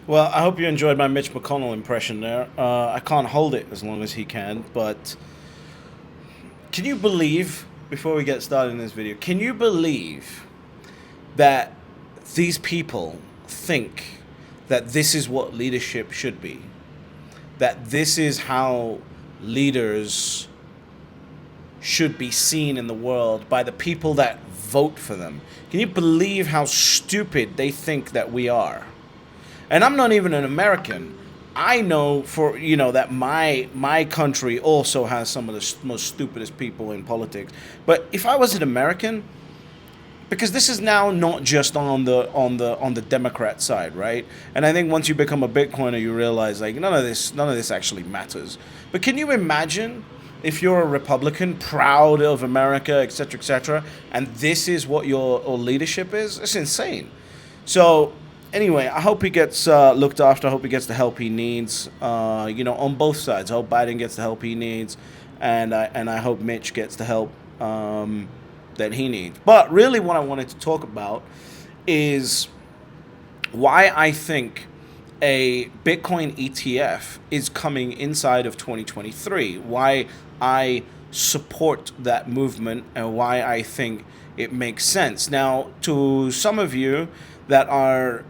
Well, I hope you enjoyed my Mitch McConnell impression there. I can't hold it as long as he can, but can you believe, before we get started in this video, can you believe that these people think that this is what leadership should be? That this is how leaders should be seen in the world by the people that vote for them? Can you believe how stupid they think that we are? And I'm not even an American. I know that my country also has some of the most stupidest people in politics. But if I was an American, because this is now not just on the Democrat side, right? And I think once you become a Bitcoiner, you realize like none of this actually matters. But can you imagine if you're a Republican, proud of America, etc., and this is what your leadership is? It's insane. So anyway, I hope he gets looked after. I hope he gets the help he needs. On both sides. I hope Biden gets the help he needs, and I hope Mitch gets the help that he needs. But really, what I wanted to talk about is why I think a Bitcoin ETF is coming inside of 2023. Why I support that movement and why I think it makes sense. Now, to some of you that are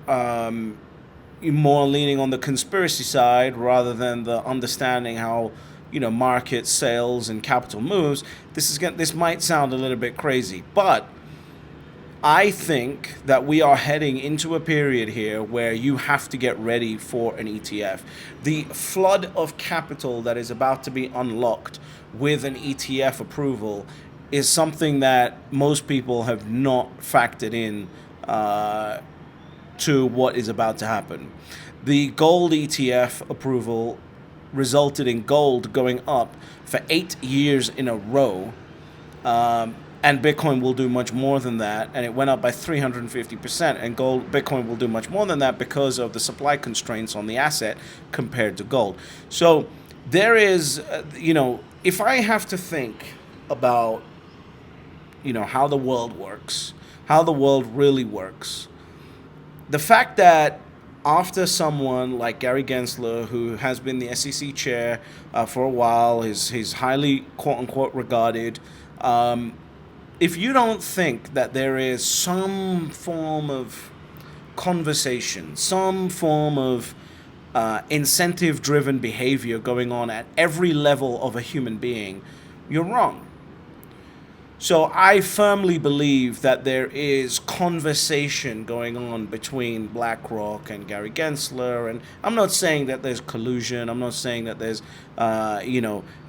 more leaning on the conspiracy side rather than the understanding how market sales and capital moves, this might sound a little bit crazy, but I think that we are heading into a period here where you have to get ready for an ETF. The flood of capital that is about to be unlocked with an ETF approval is something that most people have not factored in to what is about to happen. The gold ETF approval resulted in gold going up for 8 years in a row. And Bitcoin will do much more than that, and it went up by 350%. And Bitcoin will do much more than that because of the supply constraints on the asset compared to gold. So there is, if I have to think about, how the world works, how the world really works, the fact that after someone like Gary Gensler, who has been the SEC chair for a while, he's highly quote unquote regarded. If you don't think that there is some form of conversation, some form of incentive-driven behavior going on at every level of a human being, you're wrong. So I firmly believe that there is conversation going on between BlackRock and Gary Gensler, and I'm not saying that there's collusion. I'm not saying that there's,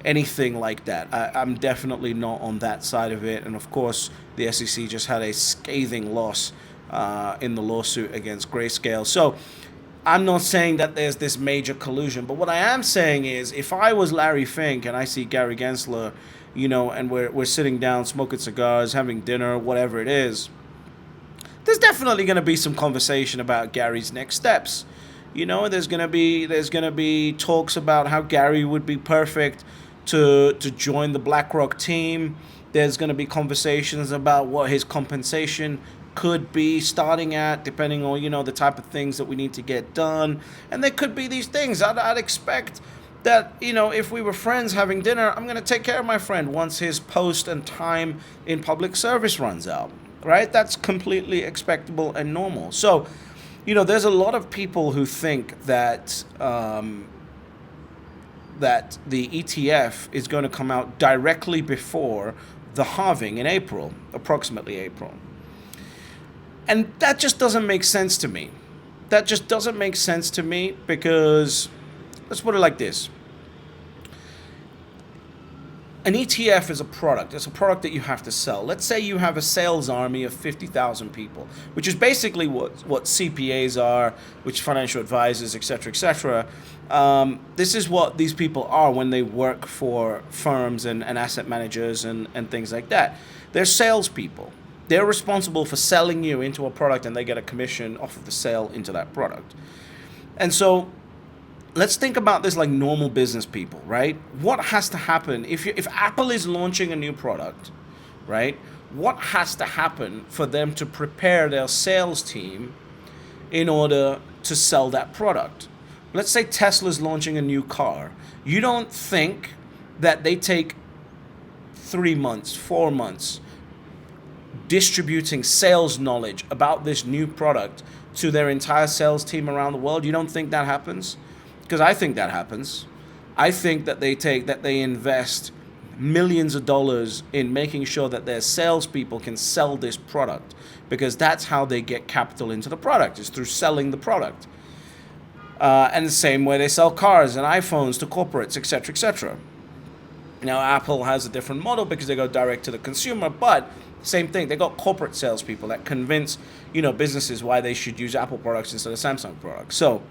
anything like that. I'm definitely not on that side of it. And of course, the SEC just had a scathing loss in the lawsuit against Grayscale. So I'm not saying that there's this major collusion, but what I am saying is, if I was Larry Fink and I see Gary Gensler, and we're sitting down, smoking cigars, having dinner, whatever it is, there's definitely going to be some conversation about Gary's next steps. There's going to be talks about how Gary would be perfect to join the BlackRock team. There's going to be conversations about what his compensation could be starting at, depending on the type of things that we need to get done. And there could be these things. I'd expect that, if we were friends having dinner, I'm going to take care of my friend once his post and time in public service runs out, right? That's completely expectable and normal. So, there's a lot of people who think that that the ETF is going to come out directly before the halving in April, approximately April. And that just doesn't make sense to me. That just doesn't make sense to me because, let's put it like this. An ETF is a product. It's a product that you have to sell. Let's say you have a sales army of 50,000 people, which is basically what CPAs are, which financial advisors, etc. This is what these people are when they work for firms and asset managers and things like that. They're salespeople. They're responsible for selling you into a product, and they get a commission off of the sale into that product. And so let's think about this like normal business people, right? What has to happen if Apple is launching a new product, right? What has to happen for them to prepare their sales team in order to sell that product. Let's say Tesla's launching a new car. You don't think that they take 3 months, 4 months distributing sales knowledge about this new product to their entire sales team around the world? You don't think that happens? Because I think that happens. I think that they invest millions of dollars in making sure that their salespeople can sell this product, because that's how they get capital into the product, is through selling the product. And the same way they sell cars and iPhones to corporates, etc., etc. Now, Apple has a different model because they go direct to the consumer, but same thing. They got corporate salespeople that convince, businesses why they should use Apple products instead of Samsung products. So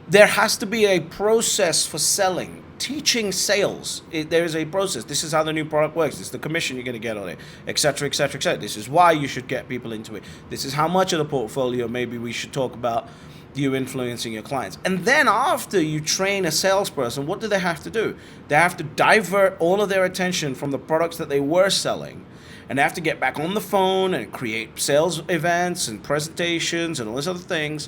there has to be a process for selling, teaching sales. There is a process. This is how the new product works. This is the commission you're going to get on it, etc., etc., etc. This is why you should get people into it. This is how much of the portfolio maybe we should talk about you influencing your clients. And then after you train a salesperson, what do they have to do? They have to divert all of their attention from the products that they were selling, and they have to get back on the phone and create sales events and presentations and all these other things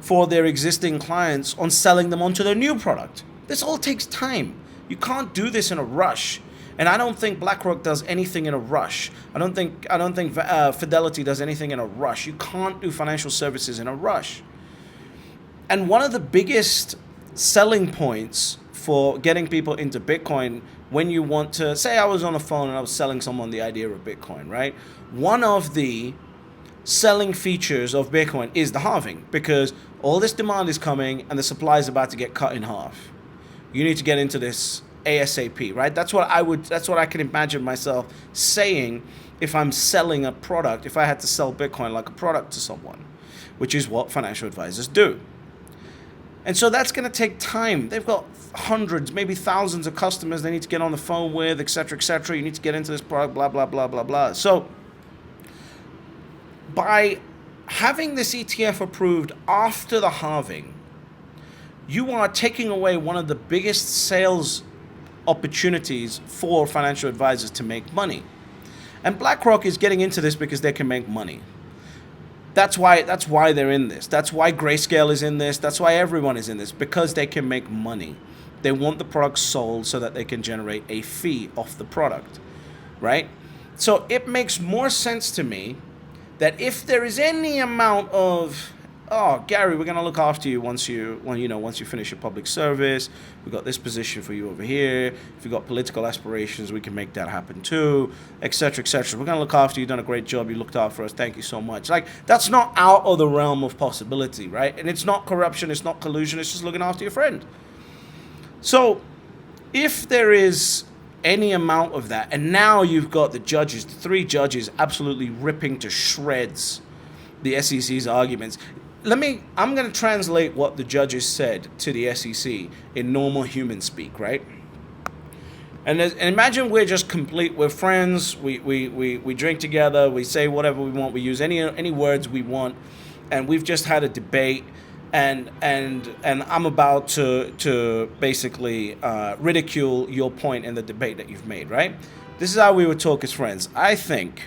for their existing clients on selling them onto their new product. This all takes time. You can't do this in a rush. And I don't think BlackRock does anything in a rush. I don't think Fidelity does anything in a rush. You can't do financial services in a rush. And one of the biggest selling points for getting people into Bitcoin, when you want to, say I was on the phone and I was selling someone the idea of Bitcoin, right? One of the selling features of Bitcoin is the halving, because all this demand is coming and the supply is about to get cut in half. You need to get into this ASAP, right? That's what I can imagine myself saying if I'm selling a product, if I had to sell Bitcoin like a product to someone, which is what financial advisors do. And so that's going to take time. They've got hundreds, maybe thousands of customers they need to get on the phone with, et cetera, et cetera. You need to get into this product, blah, blah, blah, blah, blah. So by having this ETF approved after the halving, you are taking away one of the biggest sales opportunities for financial advisors to make money. And BlackRock is getting into this because they can make money. That's why they're in this. That's why Grayscale is in this. That's why everyone is in this, because they can make money. They want the product sold so that they can generate a fee off the product, right? So it makes more sense to me that if there is any amount of, oh, Gary, we're going to look after you once you finish your public service. We've got this position for you over here. If you've got political aspirations, we can make that happen too, et cetera, et cetera. We're going to look after you. You've done a great job. You looked after us. Thank you so much. Like, that's not out of the realm of possibility, right? And it's not corruption. It's not collusion. It's just looking after your friend. So if there is any amount of that, and now you've got the judges, the 3 judges absolutely ripping to shreds the SEC's arguments. I'm going to translate what the judges said to the SEC in normal human speak, right? And imagine we're just we're friends, we drink together, we say whatever we want, we use any words we want, and we've just had a debate, and I'm about to basically ridicule your point in the debate that you've made, right? This is how we would talk as friends. I think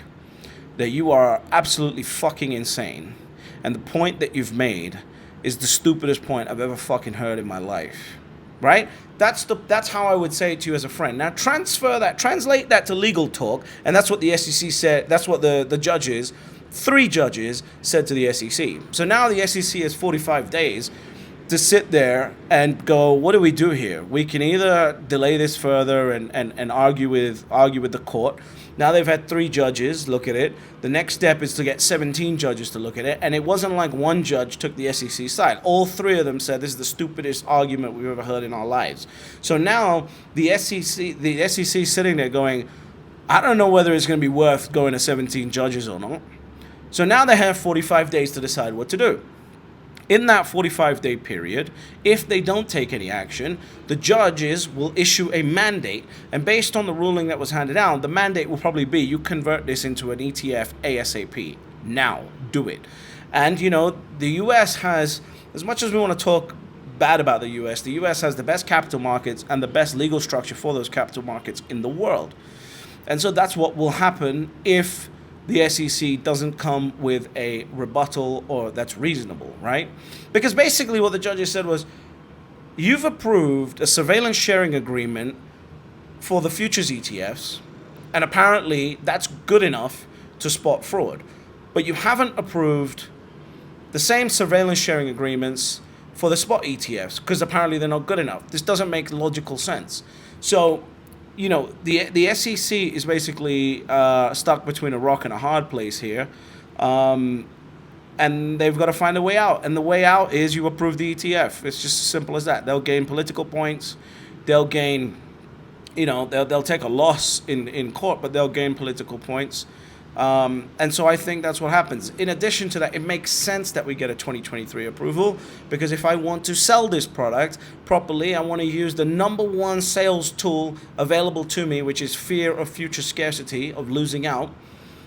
that you are absolutely fucking insane. And the point that you've made is the stupidest point I've ever fucking heard in my life, right? That's how I would say it to you as a friend. Now translate that to legal talk, and that's what the SEC said. That's what the judges, 3 judges, said to the SEC. So now the SEC has 45 days to sit there and go, what do we do here? We can either delay this further and argue with the court. Now they've had 3 judges look at it. The next step is to get 17 judges to look at it. And it wasn't like one judge took the SEC side. All 3 of them said this is the stupidest argument we've ever heard in our lives. So now the SEC sitting there going, I don't know whether it's going to be worth going to 17 judges or not. So now they have 45 days to decide what to do. In that 45-day period, if they don't take any action, the judges will issue a mandate. And based on the ruling that was handed down, the mandate will probably be you convert this into an ETF ASAP. Now, do it. And, the U.S. has, as much as we want to talk bad about the U.S. has the best capital markets and the best legal structure for those capital markets in the world. And so that's what will happen if the SEC doesn't come with a rebuttal or that's reasonable, right? Because basically what the judges said was, you've approved a surveillance sharing agreement for the futures ETFs, and apparently that's good enough to spot fraud. But you haven't approved the same surveillance sharing agreements for the spot ETFs, because apparently they're not good enough. This doesn't make logical sense. So, the SEC is basically stuck between a rock and a hard place here. And they've got to find a way out. And the way out is you approve the ETF. It's just as simple as that. They'll gain political points. They'll gain, they'll take a loss in court, but they'll gain political points. And so I think that's what happens. In addition to that, it makes sense that we get a 2023 approval, because if I want to sell this product properly, I want to use the number one sales tool available to me, which is fear of future scarcity, of losing out,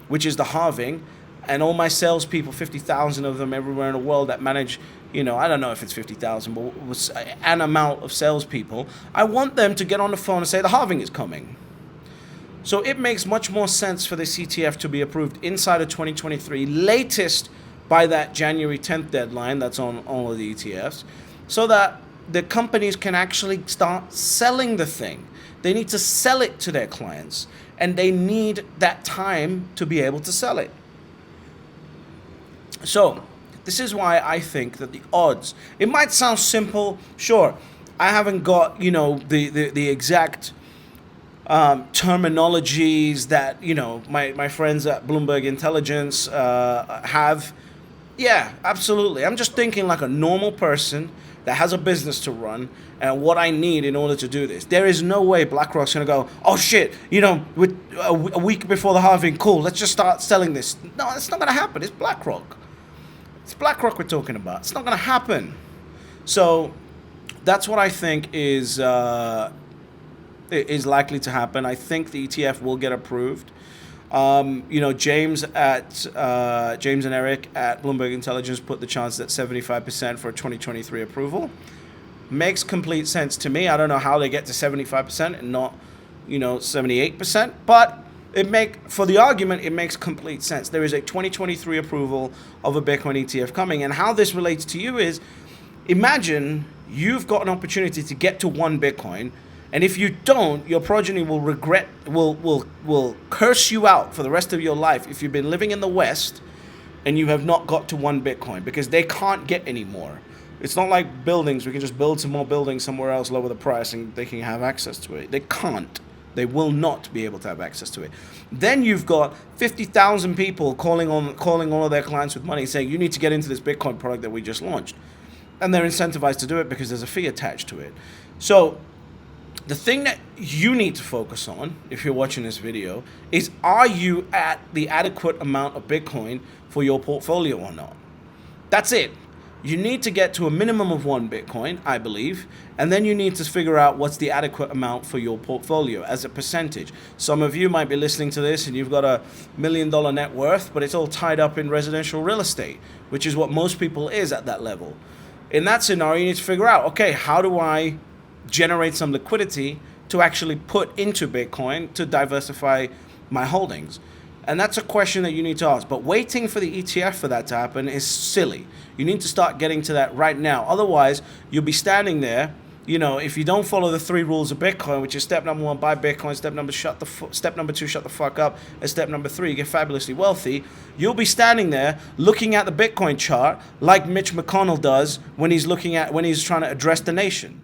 which is the halving. And all my salespeople, 50,000 of them everywhere in the world that manage, I don't know if it's 50,000, but was an amount of salespeople. I want them to get on the phone and say the halving is coming. So it makes much more sense for the ETF to be approved inside of 2023, latest by that January 10th deadline that's on all of the ETFs, so that the companies can actually start selling the thing. They need to sell it to their clients, and they need that time to be able to sell it. So this is why I think that the odds, it might sound simple, sure, I haven't got, the exact terminologies that, my friends at Bloomberg Intelligence have. Yeah, absolutely. I'm just thinking like a normal person that has a business to run and what I need in order to do this. There is no way BlackRock's going to go, oh shit, with a week before the halving, cool, let's just start selling this. No, it's not going to happen. It's BlackRock. It's BlackRock we're talking about. It's not going to happen. So that's what I think is likely to happen. I think the ETF will get approved. James and Eric at Bloomberg Intelligence put the chance at 75% for a 2023 approval. Makes complete sense to me. I don't know how they get to 75% and not, 78%, but for the argument, it makes complete sense. There is a 2023 approval of a Bitcoin ETF coming, and how this relates to you is, imagine you've got an opportunity to get to 1 Bitcoin, and if you don't, your progeny will curse you out for the rest of your life if you've been living in the West and you have not got to 1 Bitcoin, because they can't get any more. It's not like buildings. We can just build some more buildings somewhere else, lower the price, and they can have access to it. They can't. They will not be able to have access to it. Then you've got 50,000 people calling all of their clients with money saying, you need to get into this Bitcoin product that we just launched. And they're incentivized to do it because there's a fee attached to it. So the thing that you need to focus on, if you're watching this video, is, are you at the adequate amount of Bitcoin for your portfolio or not? That's it. You need to get to a minimum of 1 Bitcoin, I believe, and then you need to figure out what's the adequate amount for your portfolio as a percentage. Some of you might be listening to this and you've got $1 million net worth, but it's all tied up in residential real estate, which is what most people is at that level. In that scenario, you need to figure out, okay, how do I generate some liquidity to actually put into Bitcoin to diversify my holdings? And that's a question that you need to ask. But waiting for the ETF for that to happen is silly. You need to start getting to that right now. Otherwise, you'll be standing there, if you don't follow the 3 rules of Bitcoin, which is step number 1, buy Bitcoin, step number 2, shut the fuck up, and step number 3, get fabulously wealthy. You'll be standing there looking at the Bitcoin chart like Mitch McConnell does when he's trying to address the nation.